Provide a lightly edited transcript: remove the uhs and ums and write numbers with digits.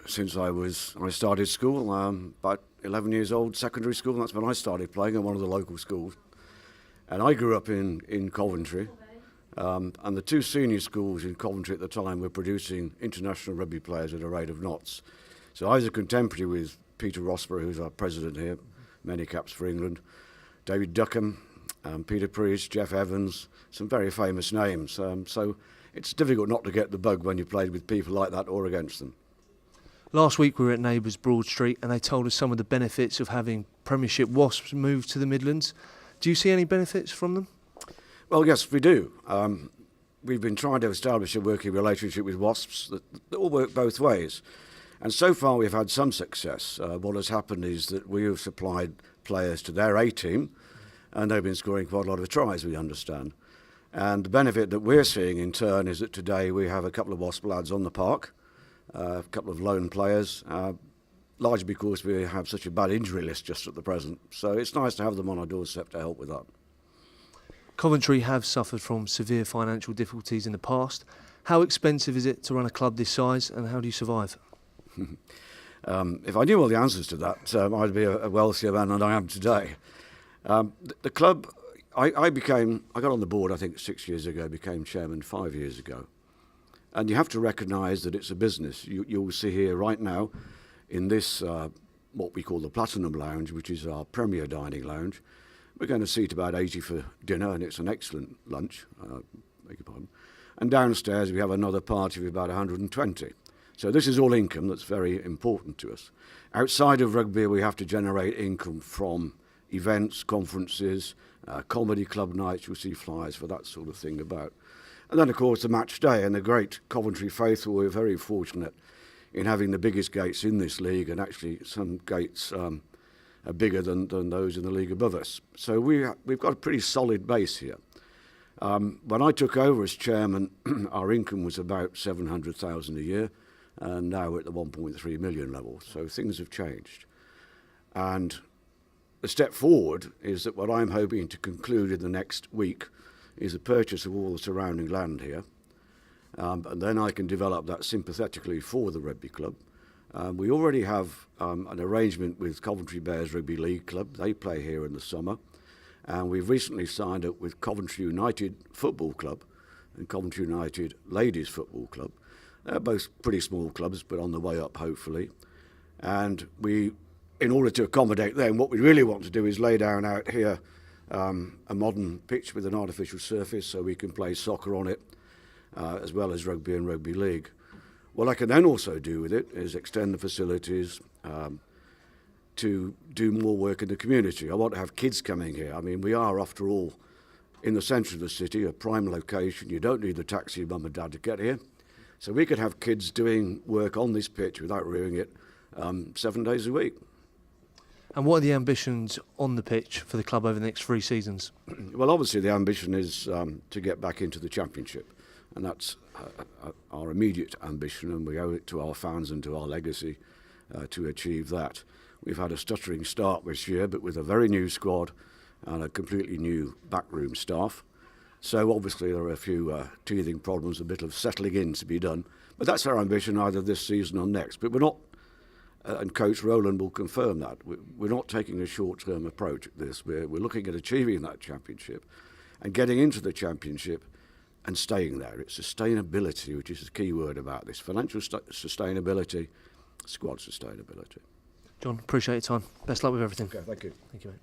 since I started school, about 11 years old, secondary school. That's when I started playing at one of the local schools. And I grew up in Coventry. And the two senior schools in Coventry at the time were producing international rugby players at a rate of knots. So I was a contemporary with Peter Rossborough, who's our president here, many caps for England, David Duckham, Peter Priest, Jeff Evans, some very famous names. So it's difficult not to get the bug when you played with people like that or against them. Last week we were at Neighbours Broad Street and they told us some of the benefits of having Premiership Wasps move to the Midlands. Do you see any benefits from them? Well, yes, we do. We've been trying to establish a working relationship with Wasps that will work both ways. And so far we've had some success. What has happened is that we have supplied players to their A-team and they've been scoring quite a lot of tries, we understand. And the benefit that we're seeing in turn is that today we have a couple of Wasp lads on the park, a couple of lone players, largely because we have such a bad injury list just at the present. So it's nice to have them on our doorstep to help with that. Coventry have suffered from severe financial difficulties in the past. How expensive is it to run a club this size and how do you survive? If I knew all the answers to that, I'd be a wealthier man than I am today. The club, I got on the board I think 6 years ago, became chairman 5 years ago. And you have to recognise that it's a business. You'll see here right now in this, what we call the Platinum Lounge, which is our premier dining lounge, we're going to seat about 80 for dinner, and it's an excellent lunch, beg your pardon. And downstairs we have another party of about 120. So this is all income that's very important to us. Outside of rugby, we have to generate income from events, conferences, comedy club nights. You'll see flyers for that sort of thing about. And then, of course, the match day and the great Coventry faithful. We're very fortunate in having the biggest gates in this league, and actually some gates are bigger than those in the league above us. So we've got a pretty solid base here. When I took over as chairman, our income was about 700,000 a year, and now we're at the 1.3 million level. So things have changed. And the step forward is that what I'm hoping to conclude in the next week is a purchase of all the surrounding land here. And then I can develop that sympathetically for the rugby club. We already have an arrangement with Coventry Bears Rugby League Club. They play here in the summer. And we've recently signed up with Coventry United Football Club and Coventry United Ladies Football Club. They're both pretty small clubs, but on the way up, hopefully. And in order to accommodate them, what we really want to do is lay down out here a modern pitch with an artificial surface so we can play soccer on it, as well as rugby and rugby league. What I can then also do with it is extend the facilities to do more work in the community. I want to have kids coming here. I mean, we are, after all, in the centre of the city, a prime location. You don't need the taxi, mum and dad, to get here. So we could have kids doing work on this pitch without ruining it 7 days a week. And what are the ambitions on the pitch for the club over the next 3 seasons? Well, obviously the ambition is to get back into the Championship, and that's our immediate ambition, and we owe it to our fans and to our legacy to achieve that. We've had a stuttering start this year, but with a very new squad and a completely new backroom staff. So obviously there are a few teething problems, a bit of settling in to be done. But that's our ambition either this season or next. But we're not, and Coach Rowland will confirm that, we're not taking a short-term approach at this. We're looking at achieving that Championship and getting into the Championship and staying there. It's sustainability, which is the key word about this. Financial sustainability, squad sustainability. John, appreciate your time. Best luck with everything. Okay, thank you. Thank you, mate.